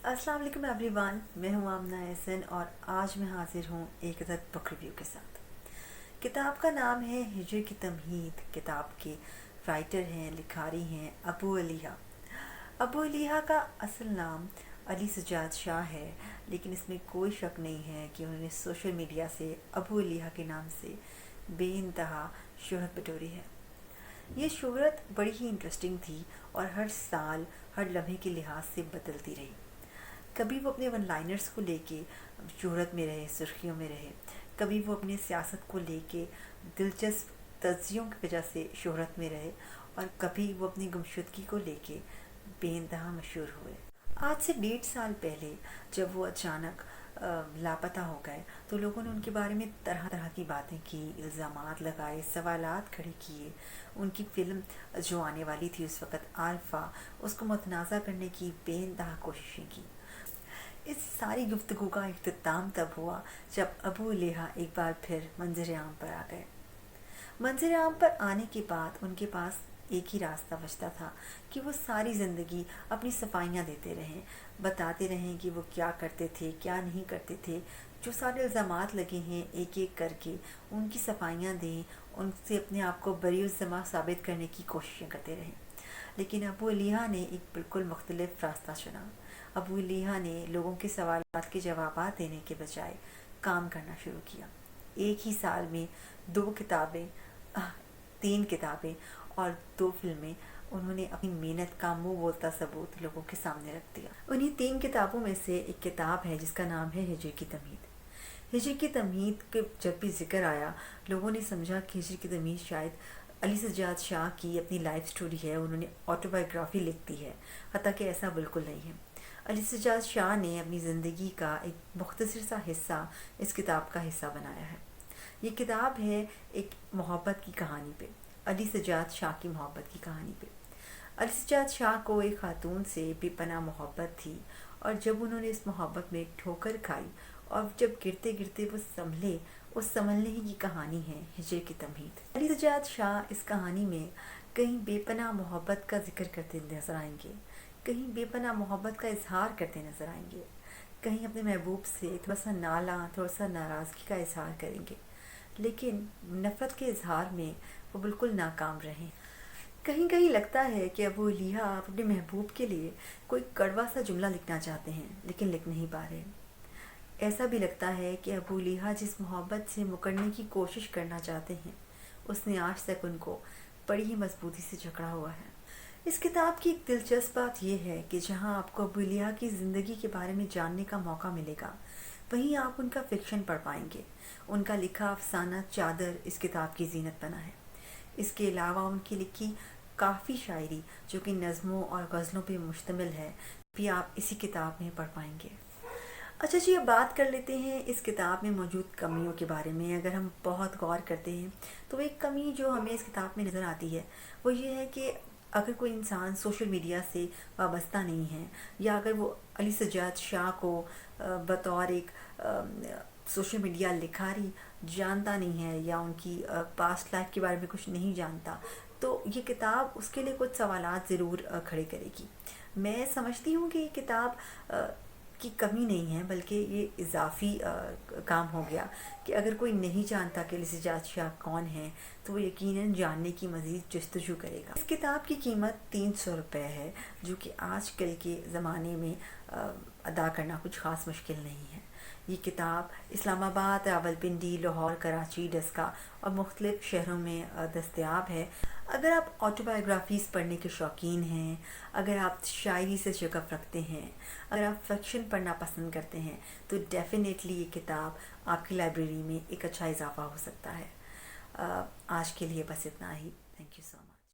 अस्सलाम वालेकुम एवरीवन, मैं हूं आमना एहसन और आज मैं हाजिर हूं एक अदद बुक रिव्यू के साथ। किताब का नाम है हिजर की तमहीद। किताब के राइटर हैं, लिखारी हैं अबू अलीहा। अबू अलीहा का असल नाम अली सज्जाद शाह है, लेकिन इसमें कोई शक नहीं है कि उन्होंने सोशल मीडिया से अबू अलीहा के नाम से बेइंतहा शोहरत बटोरी है। ये शोहरत बड़ी ही इंटरेस्टिंग थी और हर साल हर लम्हे के लिहाज से बदलती रही। कभी वो अपने वन लाइनर्स को लेके शोहरत में रहे, सुर्खियों में रहे, कभी वो अपनी सियासत को लेके दिलचस्प तज्जियों की वजह से शोहरत में रहे, और कभी वो अपनी गुमशुदगी को लेके बेइंतहा मशहूर हुए। आज से 1.5 साल पहले जब वो अचानक लापता हो गए तो लोगों ने उनके बारे में तरह तरह की बातें की, इल्ज़ामात लगाए, सवालात खड़े किए। उनकी फ़िल्म जो आने वाली थी उस वक़्त अल्फ़ा, उसको मुतनाज़ा करने की बेइंतहा कोशिशें की। इस सारी गुफ्तगू का इख्तिताम तब हुआ जब अबू अलीहा एक बार फिर मंज़र आम पर आ गए। मंज़र आम पर आने के बाद उनके पास एक ही रास्ता बचता था कि वो सारी ज़िंदगी अपनी सफाइयाँ देते रहें, बताते रहें कि वो क्या करते थे, क्या नहीं करते थे। जो सारे इल्ज़ामात लगे हैं एक एक करके उनकी सफाइयाँ दें, उनसे अपने आप को बरी-उज़्ज़मा साबित करने की कोशिशें करते रहें। लेकिन अबू अलीहा ने एक बिल्कुल मुख्तलिफ रास्ता चुना। अबू अलीहा ने लोगों के सवालात के जवाबात देने के बजाय काम करना शुरू किया। एक ही साल में 2 किताबें, 3 किताबें और 2 फिल्में उन्होंने अपनी मेहनत का मुंह बोलता सबूत लोगों के सामने रख दिया। उन्हीं 3 किताबों में से एक किताब है जिसका नाम है हिजर की तमहीद। हिजर की तमहीद के जब भी जिक्र आया, लोगों ने समझा कि हिजर की तमहीद शायद अली सज्जाद शाह की अपनी लाइफ स्टोरी है, उन्होंने ऑटोबायोग्राफी लिख दी है। हालांकि ऐसा बिल्कुल नहीं है। अली सज्जाद शाह ने अपनी ज़िंदगी का एक मुख्तसर सा हिस्सा इस किताब का हिस्सा बनाया है। ये किताब है एक मोहब्बत की कहानी पे, अली सज्जाद शाह की मोहब्बत की कहानी पे। अली सज्जाद शाह को एक खातून से बेपनाह मोहब्बत थी, और जब उन्होंने इस मोहब्बत में एक ठोकर खाई और जब गिरते गिरते वो संभले, उस संभलने की कहानी है हिजर की तमहीद। अली सज्जाद शाह इस कहानी में कहीं बेपनाह मोहब्बत का जिक्र करते नजर आएंगे, कहीं बेपनाह मोहब्बत का इजहार करते नजर आएंगे, कहीं अपने महबूब से थोड़ा सा नाला, थोड़ा सा नाराज़गी का इजहार करेंगे, लेकिन नफ़रत के इजहार में वो बिल्कुल नाकाम रहे। कहीं कहीं लगता है कि अबू अलीहा अपने महबूब के लिए कोई कड़वा सा जुमला लिखना चाहते हैं, लेकिन लिख नहीं पा रहे। ऐसा भी लगता है कि अबू अलीहा जिस मोहब्बत से मुकरने की कोशिश करना चाहते हैं, उसने आज तक उनको बड़ी ही मजबूती से जकड़ा हुआ है। इस किताब की एक दिलचस्प बात यह है कि जहां आपको अबू अलीहा की ज़िंदगी के बारे में जानने का मौका मिलेगा, वहीं आप उनका फ़िक्शन पढ़ पाएंगे। उनका लिखा अफसाना चादर इस किताब की जीनत बना है। इसके अलावा उनकी लिखी काफ़ी शायरी जो कि नज़मों और गज़लों पर मुश्तमिल है, भी आप इसी किताब में पढ़ पाएंगे। अच्छा जी, अब बात कर लेते हैं इस किताब में मौजूद कमियों के बारे में। अगर हम बहुत गौर करते हैं तो एक कमी जो हमें इस किताब में नज़र आती है वो ये है कि अगर कोई इंसान सोशल मीडिया से वाबस्ता नहीं है, या अगर वो अली सज्जाद शाह को बतौर एक सोशल मीडिया लिखारी जानता नहीं है, या उनकी पास्ट लाइफ के बारे में कुछ नहीं जानता, तो ये किताब उसके लिए कुछ सवालात ज़रूर खड़े करेगी। मैं समझती हूँ कि ये किताब की कमी नहीं है, बल्कि ये इजाफी काम हो गया कि अगर कोई नहीं जानता कि अली सज्जाद शाह कौन है, तो वो यकीनन जानने की मज़ीद जस्तजू करेगा। इस किताब की कीमत 300 रुपये है, जो कि आजकल के ज़माने में अदा करना कुछ ख़ास मुश्किल नहीं है। ये किताब इस्लामाबाद, रावलपिंडी, लाहौर, कराची, डस्का और मुख्तलिफ़ शहरों में दस्तयाब है। अगर आप ऑटोबायोग्राफीज़ पढ़ने के शौकीन हैं, अगर आप शायरी से शगफ रखते हैं, अगर आप फ़िक्शन पढ़ना पसंद करते हैं, तो डेफ़िनेटली ये किताब आपकी लाइब्रेरी में एक अच्छा इजाफ़ा हो सकता है। आज के लिए बस इतना ही। Thank you so much.